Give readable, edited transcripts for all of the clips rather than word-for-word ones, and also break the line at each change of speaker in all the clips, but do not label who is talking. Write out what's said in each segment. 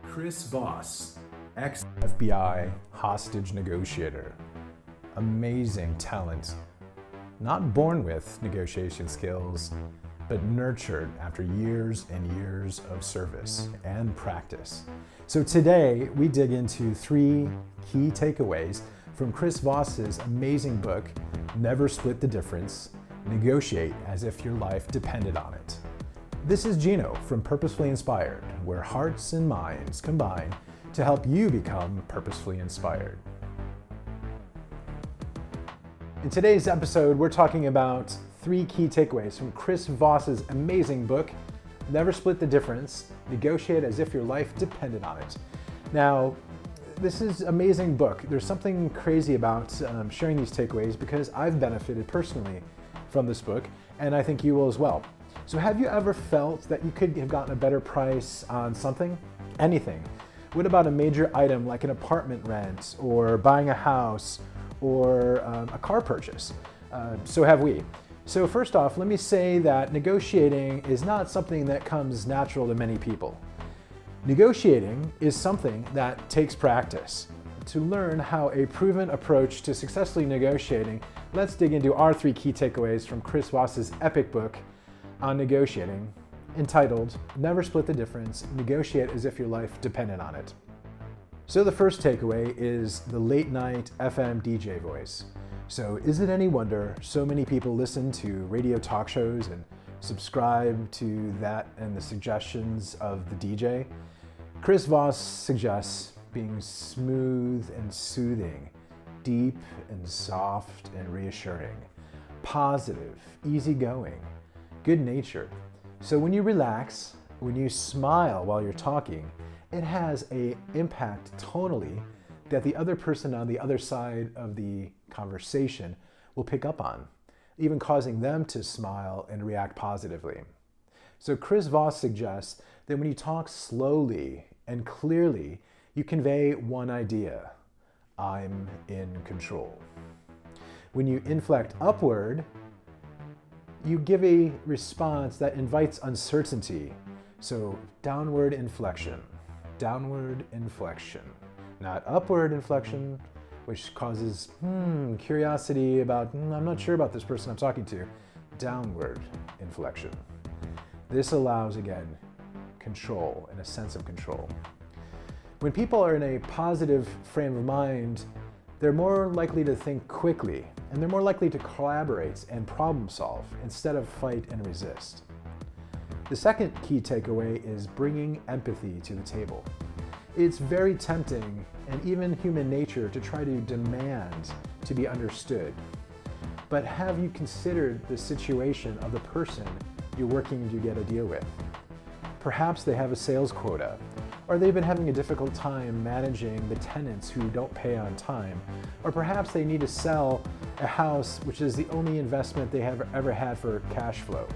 Chris Voss, ex-FBI hostage negotiator. Amazing talent. Not born with negotiation skills, but nurtured after years and years of service and practice. So today we dig into 3 key takeaways from Chris Voss's amazing book, Never Split the Difference, Negotiate as if your life depended on it. This is Gino from Purposefully Inspired, where hearts and minds combine to help you become purposefully inspired. In today's episode, we're talking about 3 key takeaways from Chris Voss's amazing book, Never Split the Difference, Negotiate as if your life depended on it. Now, this is an amazing book. There's something crazy about sharing these takeaways because I've benefited personally from this book, and I think you will as well. So have you ever felt that you could have gotten a better price on something? Anything. What about a major item like an apartment rent or buying a house or a car purchase? So have we. So first off, let me say that negotiating is not something that comes natural to many people. Negotiating is something that takes practice. To learn how a proven approach to successfully negotiating, let's dig into our 3 key takeaways from Chris Voss's epic book on negotiating, entitled Never Split the Difference, Negotiate as if your life depended on it. So the first takeaway is the late night FM DJ voice. So is it any wonder so many people listen to radio talk shows and subscribe to that and the suggestions of the DJ? Chris Voss suggests being smooth and soothing, deep and soft and reassuring, positive, easygoing, good-natured. So when you relax, when you smile while you're talking, it has an impact tonally that the other person on the other side of the conversation will pick up on, even causing them to smile and react positively. So Chris Voss suggests that when you talk slowly and clearly, you convey one idea: I'm in control. When you inflect upward, you give a response that invites uncertainty. So downward inflection, not upward inflection, which causes curiosity about, I'm not sure about this person I'm talking to. Downward inflection. This allows, again, control and a sense of control. When people are in a positive frame of mind, they're more likely to think quickly, and they're more likely to collaborate and problem solve instead of fight and resist. The second key takeaway is bringing empathy to the table. It's very tempting and even human nature to try to demand to be understood. But have you considered the situation of the person you're working to get a deal with? Perhaps they have a sales quota, or they've been having a difficult time managing the tenants who don't pay on time, or perhaps they need to sell a house which is the only investment they have ever had for cash flow.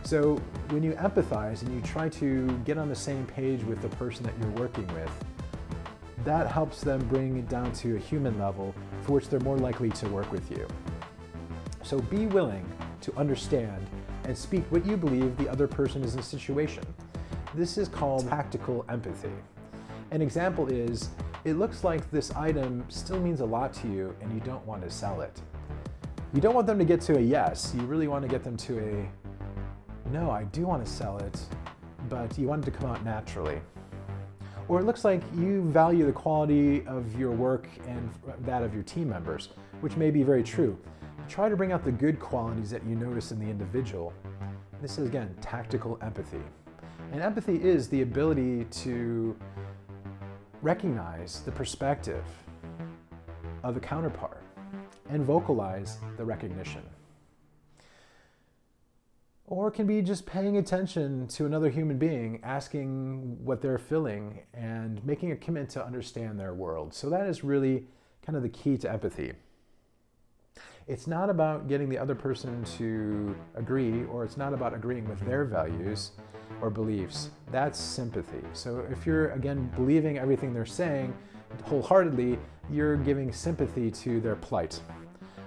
So when you empathize and you try to get on the same page with the person that you're working with, that helps them bring it down to a human level for which they're more likely to work with you. So be willing to understand and speak what you believe the other person is in a situation. This is called tactical empathy. An example is, it looks like this item still means a lot to you and you don't want to sell it. You don't want them to get to a yes, you really want to get them to a no, I do want to sell it, but you want it to come out naturally. Or it looks like you value the quality of your work and that of your team members, which may be very true. Try to bring out the good qualities that you notice in the individual. This is, again, tactical empathy. And empathy is the ability to recognize the perspective of the counterpart and vocalize the recognition. Or it can be just paying attention to another human being, asking what they're feeling, and making a commitment to understand their world. So that is really kind of the key to empathy. It's not about getting the other person to agree, or it's not about agreeing with their values or beliefs. That's sympathy. So if you're, again, believing everything they're saying wholeheartedly, you're giving sympathy to their plight.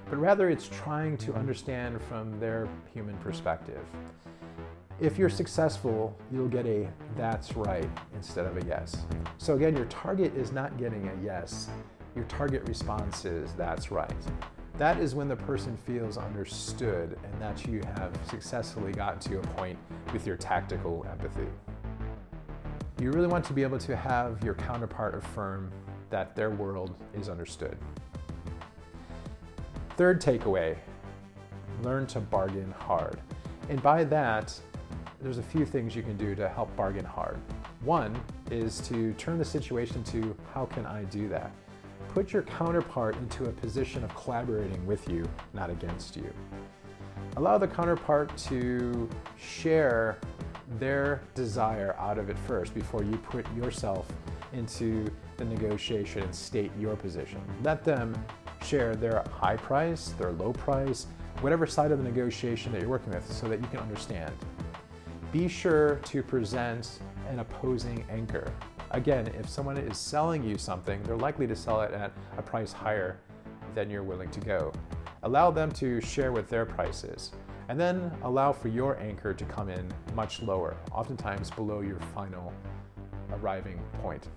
But rather it's trying to understand from their human perspective. If you're successful, you'll get a "that's right" instead of a "yes." So again, your target is not getting a yes. Your target response is "that's right." That is when the person feels understood and that you have successfully gotten to a point with your tactical empathy. You really want to be able to have your counterpart affirm that their world is understood. Third takeaway, learn to bargain hard. And by that, there's a few things you can do to help bargain hard. One is to turn the situation to, how can I do that? Put your counterpart into a position of collaborating with you, not against you. Allow the counterpart to share their desire out of it first before you put yourself into the negotiation and state your position. Let them share their high price, their low price, whatever side of the negotiation that you're working with, so that you can understand. Be sure to present an opposing anchor. Again, if someone is selling you something, they're likely to sell it at a price higher than you're willing to go. Allow them to share what their price is, and then allow for your anchor to come in much lower, oftentimes below your final arriving point.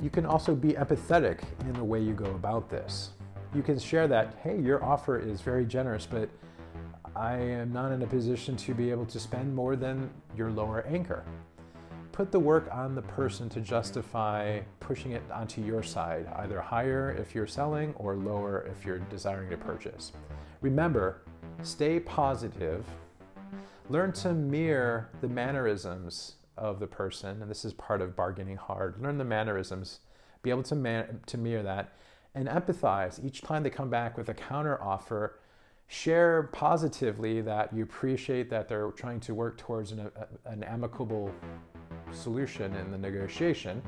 You can also be empathetic in the way you go about this. You can share that, hey, your offer is very generous, but I am not in a position to be able to spend more than your lower anchor. Put the work on the person to justify pushing it onto your side, either higher if you're selling or lower if you're desiring to purchase. Remember, stay positive. Learn to mirror the mannerisms of the person, and this is part of bargaining hard. Learn the mannerisms, be able to mirror that, and empathize. Each time they come back with a counter offer, share positively that you appreciate that they're trying to work towards an amicable solution in the negotiation,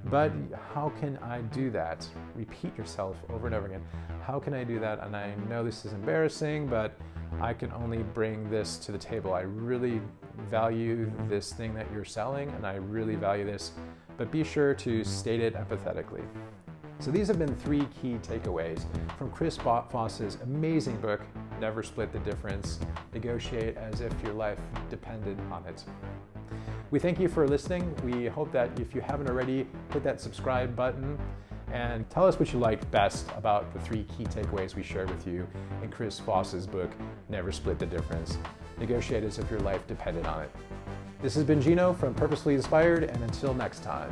but how can I do that? Repeat yourself over and over again. How can I do that? And I know this is embarrassing, but I can only bring this to the table. I really value this thing that you're selling, and I really value this, but be sure to state it empathetically. So these have been 3 key takeaways from Chris Voss's amazing book, Never Split the Difference, Negotiate as if your life depended on it. We thank you for listening. We hope that if you haven't already, hit that subscribe button and tell us what you liked best about the 3 key takeaways we shared with you in Chris Voss's book, Never Split the Difference, Negotiate as if your life depended on it. This has been Gino from Purposefully Inspired, and until next time.